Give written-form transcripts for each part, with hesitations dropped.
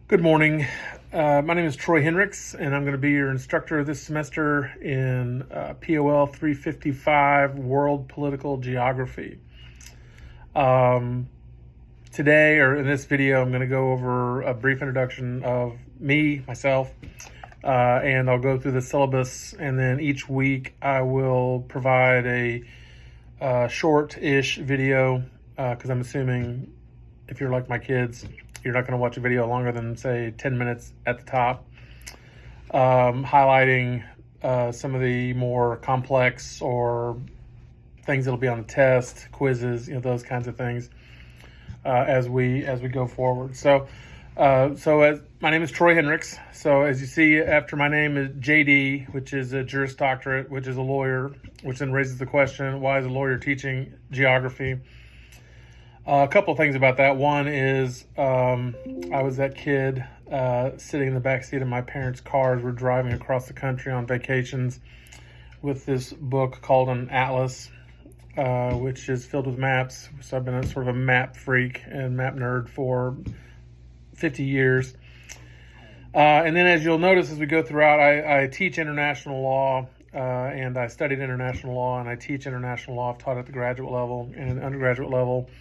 Good morning. My name is Troy Hendricks, and I'm going to be your instructor this semester in POL 355 World Political Geography. Today, or in this video, I'm going to go over a brief introduction of myself, and I'll go through the syllabus, and then each week I will provide a short-ish video, because I'm assuming if you're like my kids, you're not going to watch a video longer than, say, 10 minutes at the top, highlighting some of the more complex or things that'll be on the test, quizzes, those kinds of things as we go forward. So my name is Troy Hendricks. So as you see, after my name is JD, which is a Juris Doctorate, which is a lawyer, which then raises the question, why is a lawyer teaching geography? A couple of things about that. One is I was that kid sitting in the backseat of my parents' cars. We're driving across the country on vacations with this book called an atlas, which is filled with maps. So I've been a sort of a map freak and map nerd for 50 years. And then as you'll notice as we go throughout, I teach international law, and I studied international law, and I teach international law. I've taught at the graduate level and undergraduate level.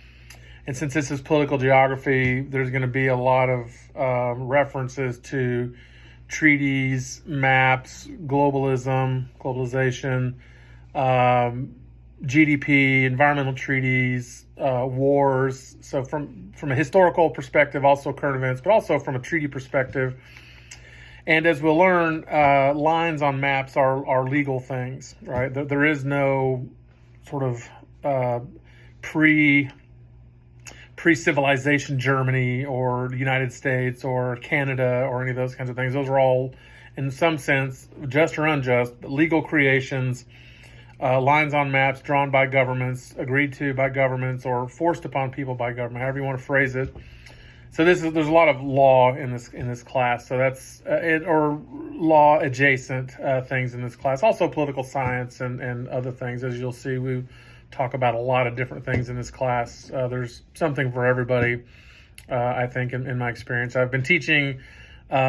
And since this is political geography, there's going to be a lot of references to treaties, maps, globalization, GDP, environmental treaties, wars. So from a historical perspective, also current events, but also from a treaty perspective. And as we'll learn, lines on maps are legal things, right? There is no sort of pre-civilization Germany or the United States or Canada or any of those kinds of things. Those are all, in some sense, just or unjust, legal creations, lines on maps drawn by governments, agreed to by governments, or forced upon people by government, however you want to phrase it. So there's a lot of law in this class. So that's or law adjacent things in this class. Also political science and other things. As you'll see, we talk about a lot of different things in this class. There's something for everybody, I think, in my experience. I've been teaching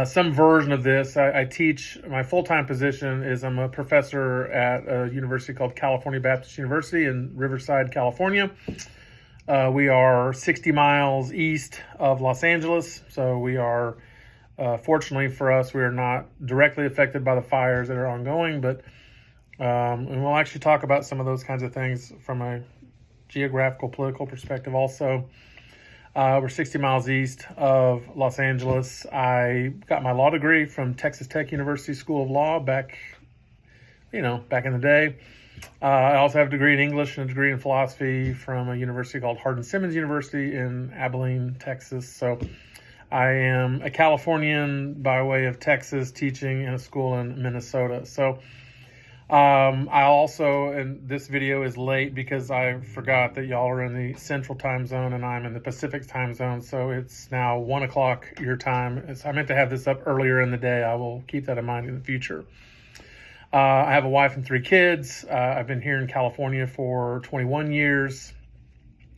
some version of this. I teach, my full-time position is I'm a professor at a university called California Baptist University in Riverside, California. We are 60 miles east of Los Angeles, so we are, fortunately for us, we are not directly affected by the fires that are ongoing, but and we'll actually talk about some of those kinds of things from a geographical, political perspective also. We're 60 miles east of Los Angeles. I got my law degree from Texas Tech University School of Law back in the day. I also have a degree in English and a degree in philosophy from a university called Hardin-Simmons University in Abilene, Texas. So I am a Californian by way of Texas, teaching in a school in Minnesota. So I also, and this video is late because I forgot that y'all are in the Central Time Zone and I'm in the Pacific Time Zone. So it's now 1 o'clock your time. I meant to have this up earlier in the day. I will keep that in mind in the future. I have a wife and 3 kids. I've been here in California for 21 years.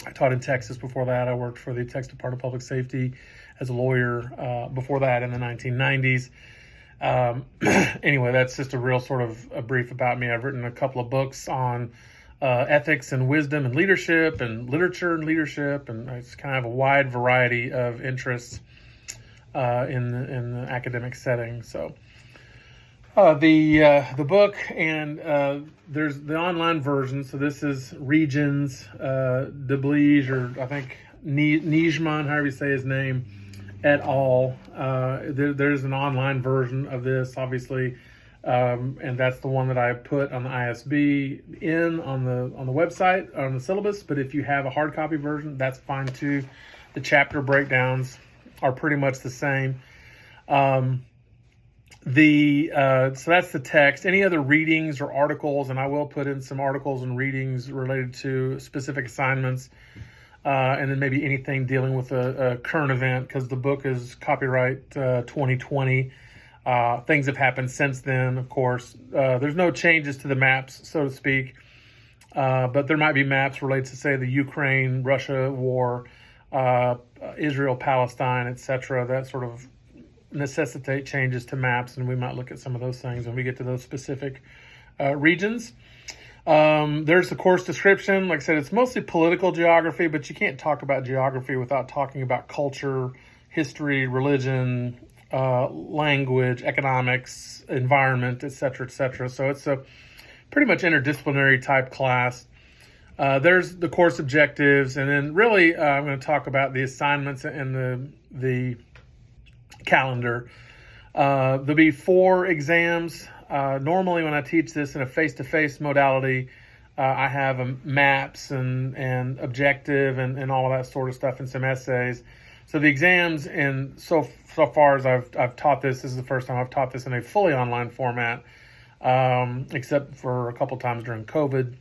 I taught in Texas before that. I worked for the Texas Department of Public Safety as a lawyer before that in the 1990s. Anyway, that's just a real sort of a brief about me. I've written a couple of books on ethics and wisdom and leadership and literature and leadership, and it's kind of a wide variety of interests in the academic setting. So the book, and there's the online version. So this is Regions Deblige, or I think Nijman, however you say his name, et al. There's an online version of this, obviously, and that's the one that I put on the ISB on the website, on the syllabus. But if you have a hard copy version, that's fine too. The chapter breakdowns are pretty much the same. So that's the text. Any other readings or articles, and I will put in some articles and readings related to specific assignments, and then maybe anything dealing with a current event, because the book is copyright 2020. Things have happened since then, of course. There's no changes to the maps, so to speak, but there might be maps related to, say, the Ukraine-Russia war, Israel-Palestine, etc., that sort of necessitate changes to maps, and we might look at some of those things when we get to those specific regions. There's the course description. Like I said, it's mostly political geography, but you can't talk about geography without talking about culture, history, religion, language, economics, environment, etc., etc. So it's a pretty much interdisciplinary type class. There's the course objectives, and then really I'm going to talk about the assignments and the calendar. There'll be 4 exams. Normally when I teach this in a face-to-face modality, I have maps and objective and all of that sort of stuff and some essays. So the exams, and so far as I've taught this is the first time I've taught this in a fully online format, except for a couple times during COVID.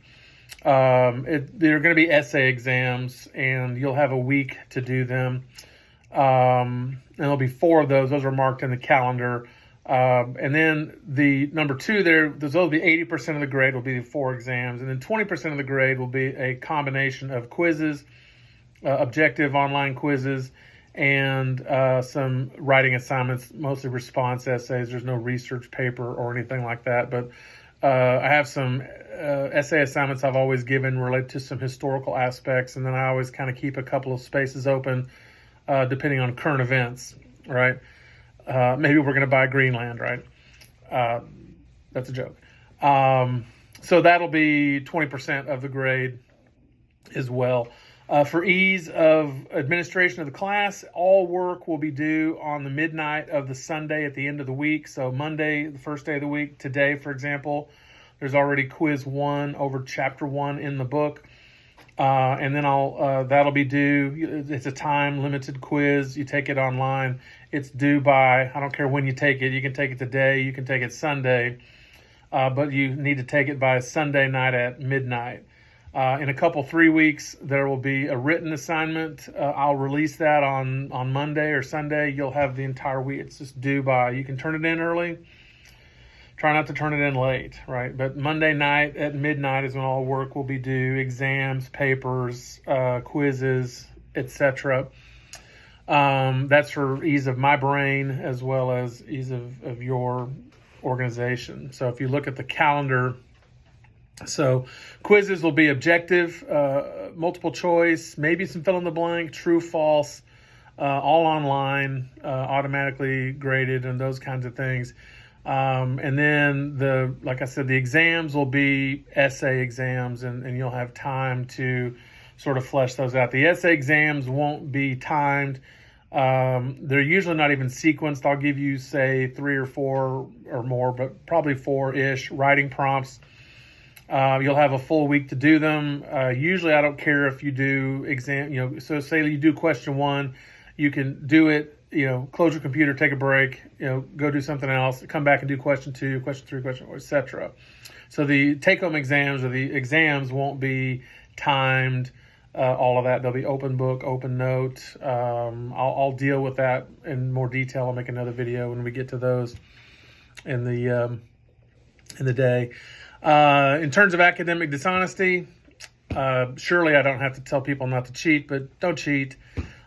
They're going to be essay exams, and you'll have a week to do them. And there'll be 4 of those. Those are marked in the calendar. And then the number 2 those will be 80% of the grade will be the 4 exams. And then 20% of the grade will be a combination of quizzes, objective online quizzes, and some writing assignments, mostly response essays. There's no research paper or anything like that. But I have some essay assignments I've always given related to some historical aspects. And then I always kind of keep a couple of spaces open depending on current events, right? Maybe we're going to buy Greenland, right? That's a joke. So that'll be 20% of the grade as well. For ease of administration of the class, all work will be due on the midnight of the Sunday at the end of the week. So Monday, the first day of the week, today, for example, there's already quiz 1 over chapter 1 in the book. And then that'll be due. It's a time limited quiz. You take it online. It's due by, I don't care when you take it. You can take it today. You can take it Sunday. But you need to take it by Sunday night at midnight. In a couple, 3 weeks, there will be a written assignment. I'll release that on Monday or Sunday. You'll have the entire week. It's just due by, you can turn it in early. Try not to turn it in late, right? But Monday night at midnight is when all work will be due, exams, papers, quizzes, etc. That's for ease of my brain as well as ease of your organization. So if you look at the calendar, so quizzes will be objective, multiple choice, maybe some fill in the blank, true, false, all online, automatically graded, and those kinds of things. And then like I said, the exams will be essay exams, and you'll have time to sort of flesh those out. The essay exams won't be timed. They're usually not even sequenced. I'll give you, say, 3 or 4 or more, but probably 4-ish writing prompts. You'll have a full week to do them. Usually I don't care if you do so say you do question 1, you can do it, close your computer, take a break, go do something else, come back and do question 2, question 3, question 4, etc. So the take-home exams or the exams won't be timed, all of that. They'll be open book, open note. I'll deal with that in more detail. I'll make another video when we get to those in the day. In terms of academic dishonesty, surely I don't have to tell people not to cheat, but don't cheat.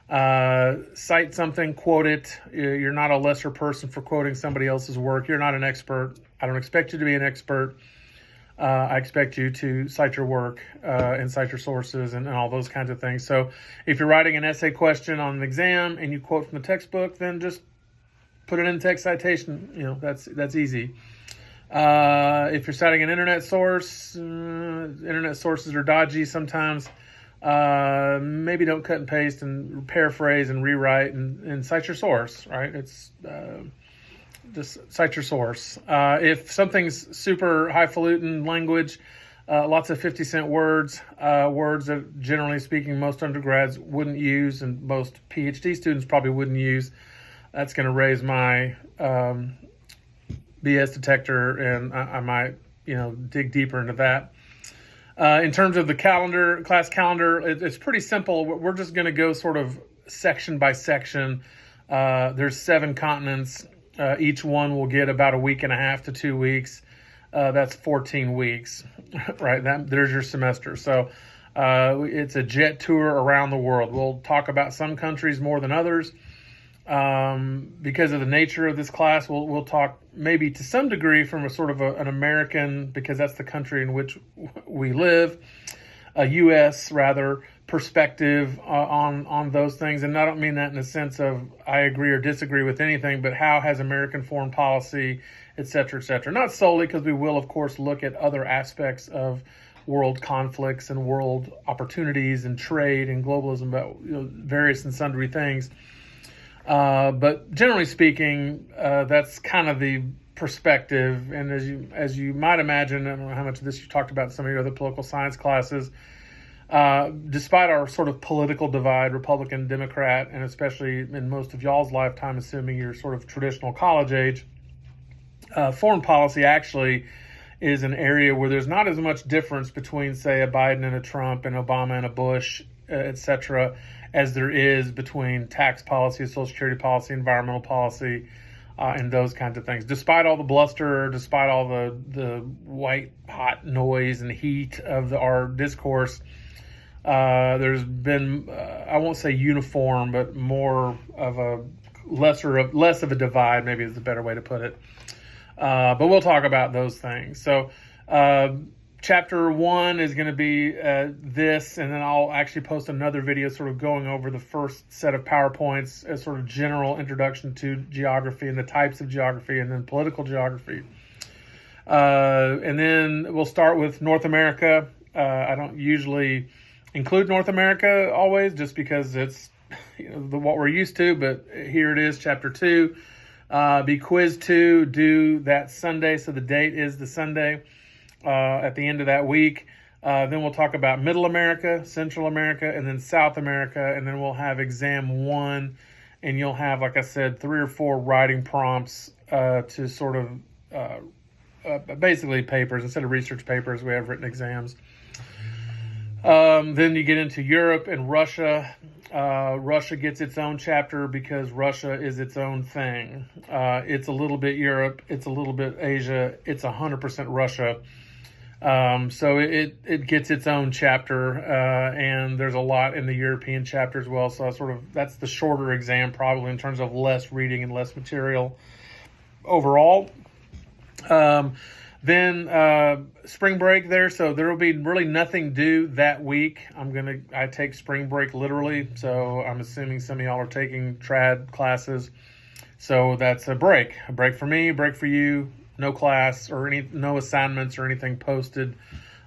Cite something, quote it. You're not a lesser person for quoting somebody else's work. You're not an expert. I don't expect you to be an expert. I expect you to cite your work and cite your sources and all those kinds of things. So if you're writing an essay question on an exam and you quote from the textbook, then just put it in text citation. That's easy. If you're citing an internet source, internet sources are dodgy sometimes. Maybe don't cut and paste and paraphrase and rewrite and cite your source, right? It's just cite your source. If something's super highfalutin language, lots of 50-cent words, words that generally speaking most undergrads wouldn't use and most PhD students probably wouldn't use, that's going to raise my BS detector, and I might, dig deeper into that. In terms of the class calendar, it's pretty simple. We're just going to go sort of section by section. There's 7 continents. Each one will get about a week and a half to 2 weeks. That's 14 weeks, right? There's your semester. So it's a jet tour around the world. We'll talk about some countries more than others. Because of the nature of this class, we'll talk maybe to some degree from a sort of an American, because that's the country in which we live, a U.S. rather perspective on those things. And I don't mean that in the sense of I agree or disagree with anything, but how has American foreign policy, et cetera, et cetera. Not solely, because we will, of course, look at other aspects of world conflicts and world opportunities and trade and globalism, about various and sundry things. But generally speaking, that's kind of the perspective. And as you might imagine, I don't know how much of this you talked about in some of your other political science classes, despite our sort of political divide, Republican, Democrat, and especially in most of y'all's lifetime, assuming you're sort of traditional college age, foreign policy actually is an area where there's not as much difference between, say, a Biden and a Trump and Obama and a Bush, et cetera, as there is between tax policy, Social Security policy, environmental policy, and those kinds of things. Despite all the bluster, despite all the white hot noise and heat of our discourse, there's been, I won't say uniform, but more of a less of a divide, maybe is the better way to put it. But we'll talk about those things. So, Chapter 1 is going to be this, and then I'll actually post another video sort of going over the first set of PowerPoints as sort of general introduction to geography and the types of geography, and then political geography. And then we'll start with North America. I don't usually include North America always, just because it's what we're used to, but here it is, Chapter 2. Be quiz 2 due that Sunday, so the date is the Sunday. At the end of that week. Then we'll talk about Middle America, Central America, and then South America. And then we'll have exam 1, and you'll have, like I said, 3 or 4 writing prompts to sort of basically papers. Instead of research papers, we have written exams. Then you get into Europe and Russia. Russia gets its own chapter because Russia is its own thing. It's a little bit Europe. It's a little bit Asia. It's 100% Russia. So it gets its own chapter, and there's a lot in the European chapter as well. So that's the shorter exam, probably, in terms of less reading and less material overall. Then spring break there, so there will be really nothing due that week. I take spring break literally, so I'm assuming some of y'all are taking trad classes. So that's a break for me, break for you. No class or no assignments or anything posted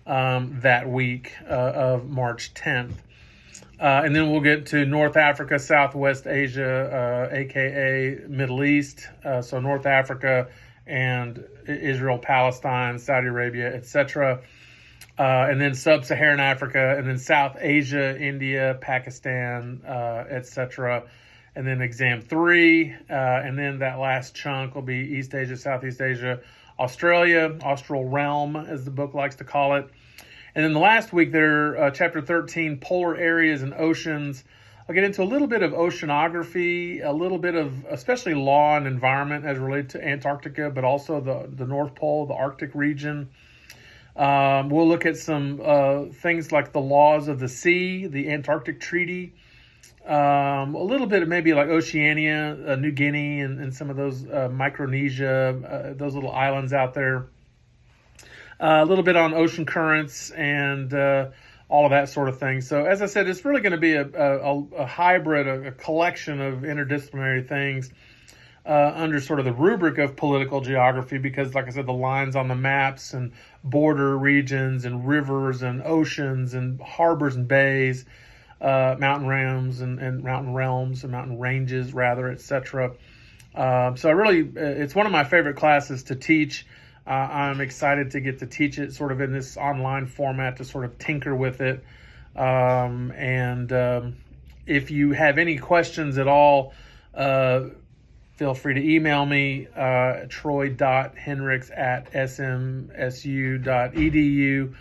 that week of March 10th. And then we'll get to North Africa, Southwest Asia, aka Middle East. So North Africa and Israel, Palestine, Saudi Arabia, etc. And then Sub-Saharan Africa, and then South Asia, India, Pakistan, etc. And then exam 3, and then that last chunk will be East Asia, Southeast Asia, Australia, Austral Realm, as the book likes to call it. And then the last week there, Chapter 13, Polar Areas and Oceans. I'll get into a little bit of oceanography, a little bit of especially law and environment as related to Antarctica, but also the North Pole, the Arctic region. We'll look at some things like the laws of the sea, the Antarctic Treaty, a little bit of maybe like Oceania, New Guinea, and some of those Micronesia, those little islands out there. A little bit on ocean currents and all of that sort of thing. So as I said, it's really going to be a hybrid, a collection of interdisciplinary things under sort of the rubric of political geography, because like I said, the lines on the maps and border regions and rivers and oceans and harbors and bays, mountain realms and mountain realms and mountain ranges rather, etc. So I really, it's one of my favorite classes to teach. I'm excited to get to teach it sort of in this online format, to sort of tinker with it. If you have any questions at all, feel free to email me, troy.henricks@smsu.edu.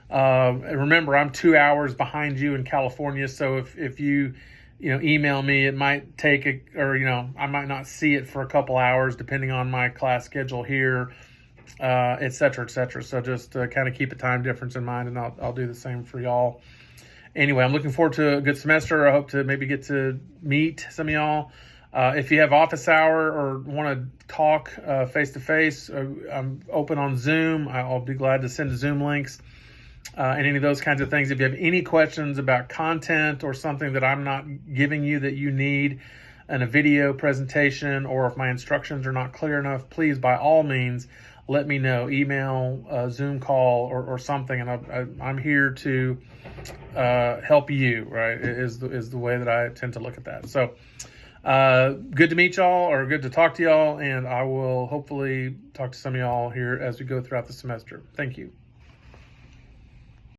Remember, I'm 2 hours behind you in California, so if you email me, it might take I might not see it for a couple hours depending on my class schedule here, et cetera, et cetera. So just kind of keep a time difference in mind, and I'll do the same for y'all. Anyway, I'm looking forward to a good semester. I hope to maybe get to meet some of y'all. If you have office hour or want to talk face to face, I'm open on Zoom. I'll be glad to send Zoom links and any of those kinds of things. If you have any questions about content or something that I'm not giving you that you need in a video presentation, or if my instructions are not clear enough, please, by all means, let me know. Email, Zoom call, or something, and I'm here to help you. Right, is the way that I tend to look at that. So, good to meet y'all, or good to talk to y'all, and I will hopefully talk to some of y'all here as we go throughout the semester. Thank you.